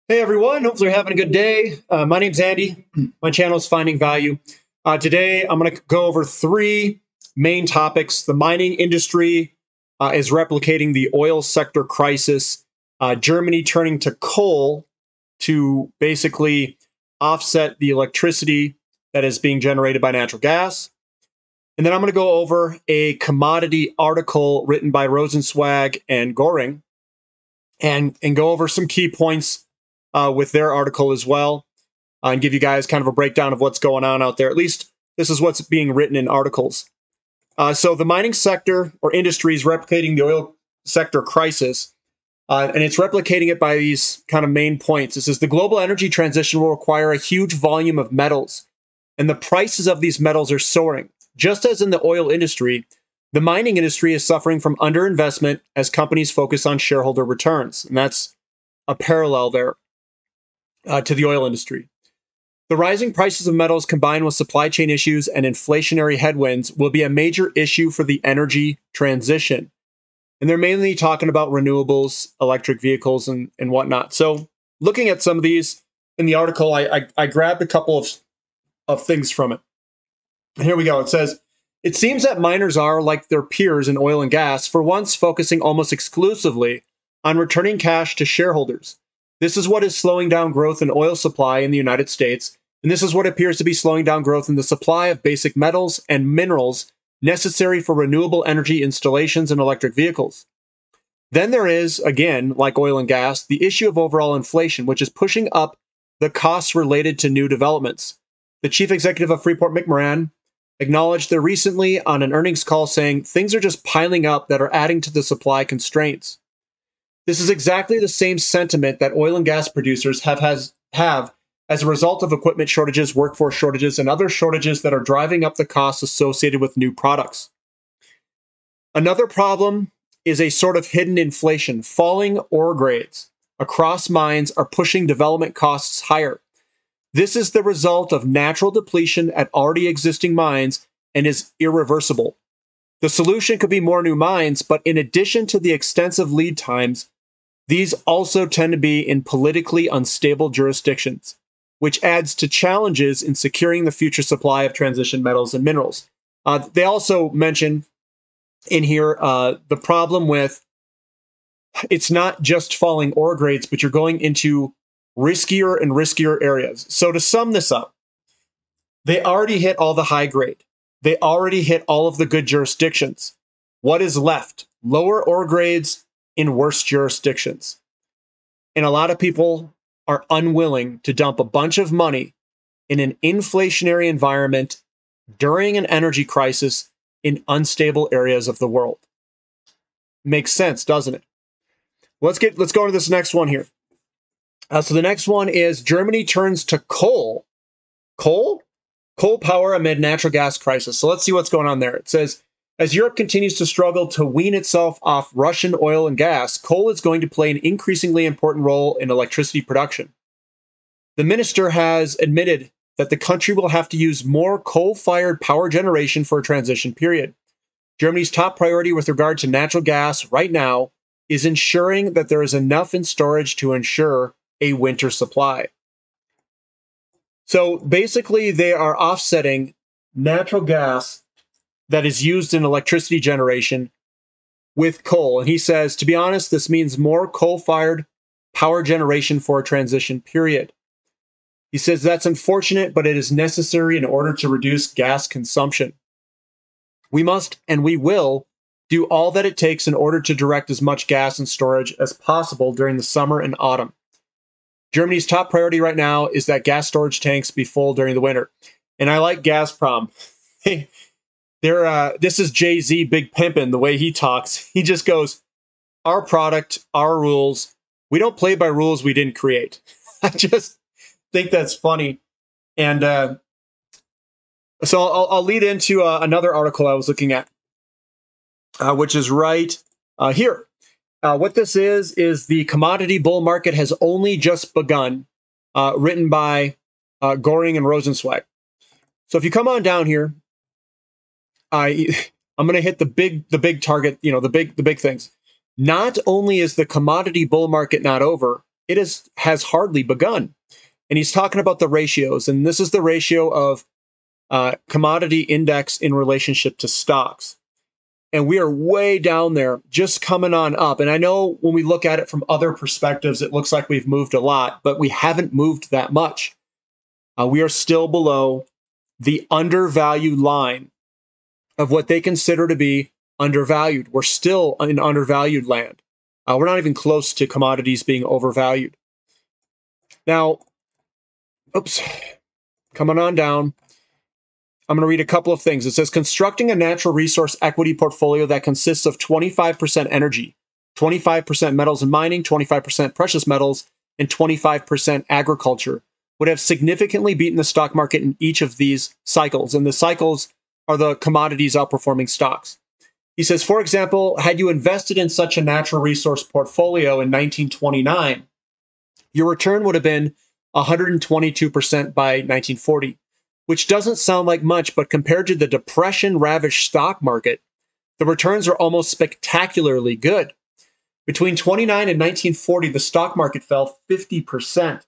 Hey everyone, hopefully you're having a good day. My name's Andy. My channel is Finding Value. Today I'm going to go over three main topics. The mining industry is replicating the oil sector crisis. Germany turning to coal to basically offset the electricity that is being generated by natural gas. And then I'm going to go over a commodity article written by Rosenzweig and Goring and go over some key points with their article as well, and give you guys kind of a breakdown of what's going on out there. At least this is what's being written in articles. So the mining sector or industry is replicating the oil sector crisis, and it's replicating it by these kind of main points. It says the global energy transition will require a huge volume of metals, and the prices of these metals are soaring. Just as in the oil industry, the mining industry is suffering from underinvestment as companies focus on shareholder returns, and that's a parallel there to the oil industry. The rising prices of metals combined with supply chain issues and inflationary headwinds will be a major issue for the energy transition. And they're mainly talking about renewables, electric vehicles, and whatnot. So looking at some of these in the article, I grabbed a couple of things from it. And here we go. It says, it seems that miners are, like their peers in oil and gas, for once focusing almost exclusively on returning cash to shareholders. This is what is slowing down growth in oil supply in the United States, and this is what appears to be slowing down growth in the supply of basic metals and minerals necessary for renewable energy installations and electric vehicles. Then there is, again, like oil and gas, the issue of overall inflation, which is pushing up the costs related to new developments. The chief executive of Freeport-McMoRan acknowledged there recently on an earnings call saying things are just piling up that are adding to the supply constraints. This is exactly the same sentiment that oil and gas producers have as a result of equipment shortages, workforce shortages, and other shortages that are driving up the costs associated with new products. Another problem is a sort of hidden inflation. Falling ore grades across mines are pushing development costs higher. This is the result of natural depletion at already existing mines and is irreversible. The solution could be more new mines, but in addition to the extensive lead times, these also tend to be in politically unstable jurisdictions, which adds to challenges in securing the future supply of transition metals and minerals. They also mention in here the problem with it's not just falling ore grades, but you're going into riskier and riskier areas. So to sum this up, they already hit all the high grade. They already hit all of the good jurisdictions. What is left? Lower ore grades in worse jurisdictions. And a lot of people are unwilling to dump a bunch of money in an inflationary environment during an energy crisis in unstable areas of the world. Makes sense, doesn't it? Let's go into this next one here. So the next one is Germany turns to coal. Coal power amid natural gas crisis. So let's see what's going on there. It says, as Europe continues to struggle to wean itself off Russian oil and gas, coal is going to play an increasingly important role in electricity production. The minister has admitted that the country will have to use more coal-fired power generation for a transition period. Germany's top priority with regard to natural gas right now is ensuring that there is enough in storage to ensure a winter supply. So basically, they are offsetting natural gas that is used in electricity generation with coal. And he says, to be honest, this means more coal-fired power generation for a transition period. He says that's unfortunate, but it is necessary in order to reduce gas consumption. We must and we will do all that it takes in order to direct as much gas and storage as possible during the summer and autumn. Germany's top priority right now is that gas storage tanks be full during the winter. And I like Gazprom. This is Jay-Z Big Pimpin', the way he talks. He just goes, our product, our rules. We don't play by rules we didn't create. I just think that's funny. And so I'll lead into another article I was looking at, which is right here. What this is the commodity bull market has only just begun, written by Goring and Rosenzweig. So if you come on down here, I'm going to hit the big target, the big things. Not only is the commodity bull market not over, has hardly begun. And he's talking about the ratios. And this is the ratio of commodity index in relationship to stocks. And we are way down there, just coming on up. And I know when we look at it from other perspectives, it looks like we've moved a lot, but we haven't moved that much. We are still below the undervalued line of what they consider to be undervalued. We're still in undervalued land. We're not even close to commodities being overvalued. Now, coming on down. I'm going to read a couple of things. It says, constructing a natural resource equity portfolio that consists of 25% energy, 25% metals and mining, 25% precious metals, and 25% agriculture would have significantly beaten the stock market in each of these cycles. And the cycles are the commodities outperforming stocks. He says, for example, had you invested in such a natural resource portfolio in 1929, your return would have been 122% by 1940. Which doesn't sound like much, but compared to the depression-ravaged stock market, the returns are almost spectacularly good. Between 29 and 1940, the stock market fell 50%.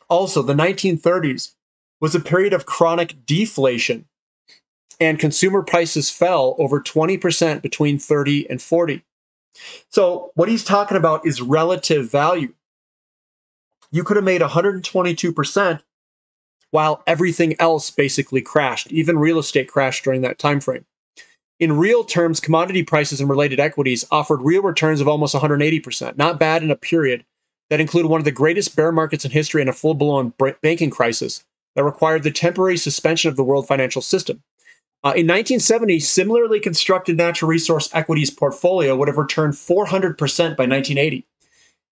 Also, the 1930s was a period of chronic deflation, and consumer prices fell over 20% between 30 and 40. So what he's talking about is relative value. You could have made 122% while everything else basically crashed. Even real estate crashed during that time frame. In real terms, commodity prices and related equities offered real returns of almost 180%. Not bad in a period that included one of the greatest bear markets in history and a full-blown banking crisis that required the temporary suspension of the world financial system. In 1970, similarly constructed natural resource equities portfolio would have returned 400% by 1980.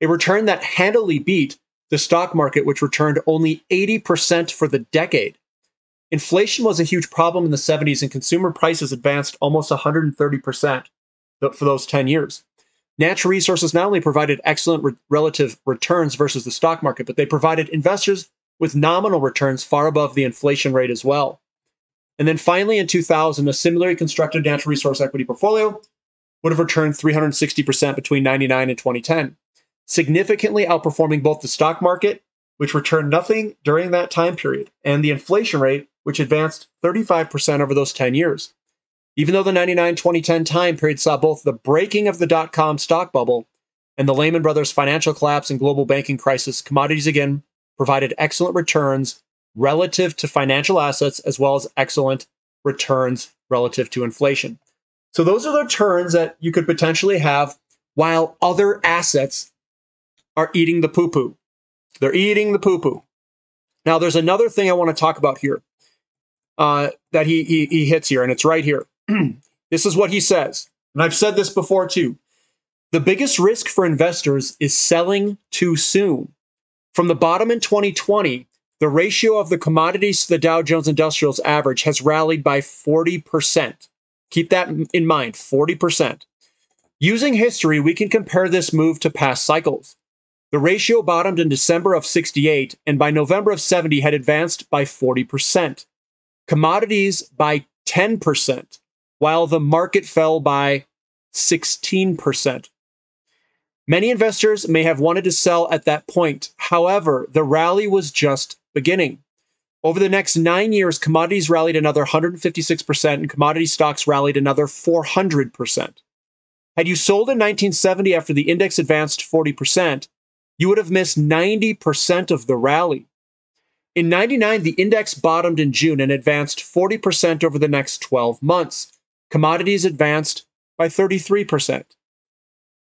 A return that handily beat the stock market, which returned only 80% for the decade. Inflation was a huge problem in the 70s, and consumer prices advanced almost 130% for those 10 years. Natural resources not only provided excellent relative returns versus the stock market, but they provided investors with nominal returns far above the inflation rate as well. And then finally, in 2000, a similarly constructed natural resource equity portfolio would have returned 360% between 1999 and 2010. Significantly outperforming both the stock market, which returned nothing during that time period, and the inflation rate, which advanced 35% over those 10 years. Even though the 99-2010 time period saw both the breaking of the dot-com stock bubble and the Lehman Brothers financial collapse and global banking crisis, commodities again provided excellent returns relative to financial assets, as well as excellent returns relative to inflation. So those are the returns that you could potentially have while other assets are eating the poo-poo. They're eating the poo-poo. Now, there's another thing I want to talk about here that he hits here, and it's right here. This is what he says, and I've said this before too. The biggest risk for investors is selling too soon. From the bottom in 2020, the ratio of the commodities to the Dow Jones Industrials average has rallied by 40%. Keep that in mind, 40%. Using history, we can compare this move to past cycles. The ratio bottomed in December of 68, and by November of 70 had advanced by 40%. Commodities by 10%, while the market fell by 16%. Many investors may have wanted to sell at that point. However, the rally was just beginning. Over the next 9 years, commodities rallied another 156%, and commodity stocks rallied another 400%. Had you sold in 1970 after the index advanced 40%, you would have missed 90% of the rally. In 99, the index bottomed in June and advanced 40% over the next 12 months. Commodities advanced by 33%,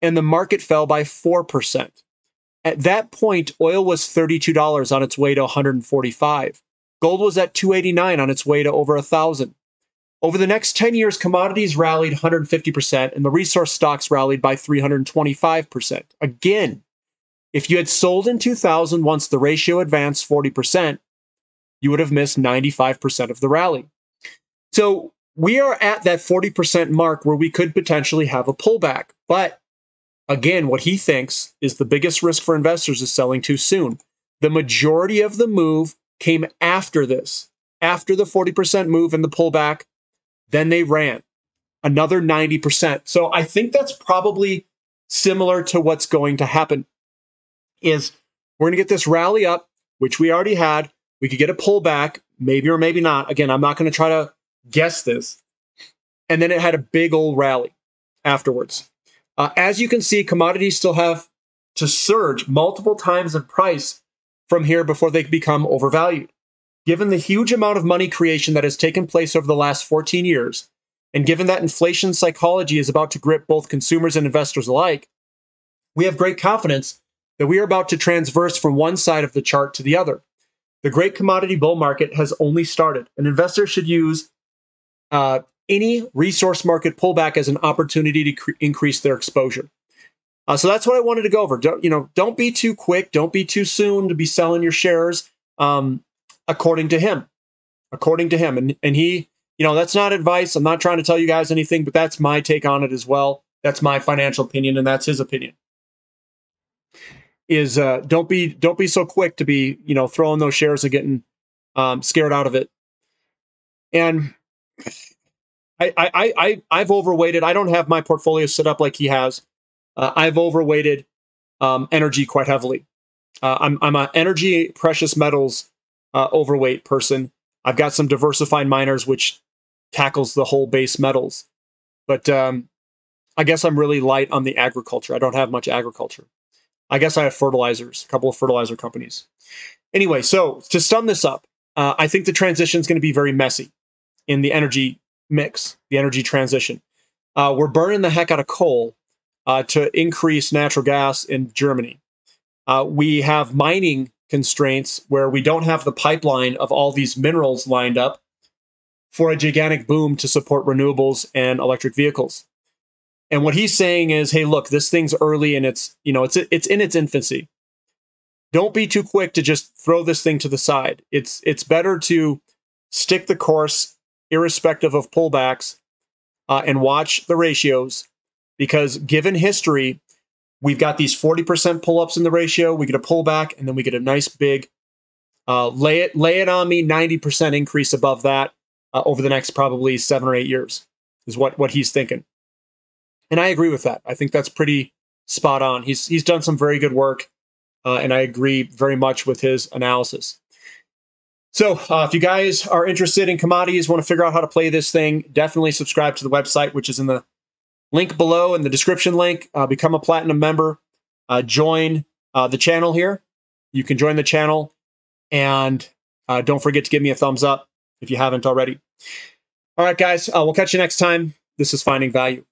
and the market fell by 4%. At that point, oil was $32 on its way to $145. Gold was at $289 on its way to over $1,000. Over the next 10 years, commodities rallied 150%, and the resource stocks rallied by 325%. Again, if you had sold in 2000 once the ratio advanced 40%, you would have missed 95% of the rally. So we are at that 40% mark where we could potentially have a pullback. But again, what he thinks is the biggest risk for investors is selling too soon. The majority of the move came after this. After the 40% move and the pullback, then they ran another 90%. So I think that's probably similar to what's going to happen. is we're going to get this rally up, which we already had. We could get a pullback, maybe or maybe not. Again, I'm not going to try to guess this. And then it had a big old rally afterwards. As you can see, commodities still have to surge multiple times in price from here before they become overvalued. Given the huge amount of money creation that has taken place over the last 14 years, and given that inflation psychology is about to grip both consumers and investors alike, we have great confidence that we are about to transverse from one side of the chart to the other. The great commodity bull market has only started, and investors should use any resource market pullback as an opportunity to increase their exposure. So that's what I wanted to go over. Don't be too quick. Don't be too soon to be selling your shares. According to him, and he, that's not advice. I'm not trying to tell you guys anything, but that's my take on it as well. That's my financial opinion, and that's his opinion. Is don't be so quick to be throwing those shares and getting scared out of it. And I've overweighted. I don't have my portfolio set up like he has. I've overweighted energy quite heavily. I'm an energy precious metals overweight person. I've got some diversified miners, which tackles the whole base metals. But I guess I'm really light on the agriculture. I don't have much agriculture. I guess I have fertilizers, a couple of fertilizer companies. Anyway, so to sum this up, I think the transition is going to be very messy in the energy mix, the energy transition. We're burning the heck out of coal to increase natural gas in Germany. We have mining constraints where we don't have the pipeline of all these minerals lined up for a gigantic boom to support renewables and electric vehicles. And what he's saying is, hey, look, this thing's early and it's in its infancy. Don't be too quick to just throw this thing to the side. It's better to stick the course, irrespective of pullbacks, and watch the ratios, because given history, we've got these 40% pull-ups in the ratio. We get a pullback, and then we get a nice big lay it on me 90% increase above that over the next probably 7 or 8 years is what he's thinking. And I agree with that. I think that's pretty spot on. He's done some very good work, and I agree very much with his analysis. So if you guys are interested in commodities, want to figure out how to play this thing, definitely subscribe to the website, which is in the link below in the description link. Become a platinum member. Join the channel here. You can join the channel, and don't forget to give me a thumbs up if you haven't already. All right, guys, we'll catch you next time. This is Finding Value.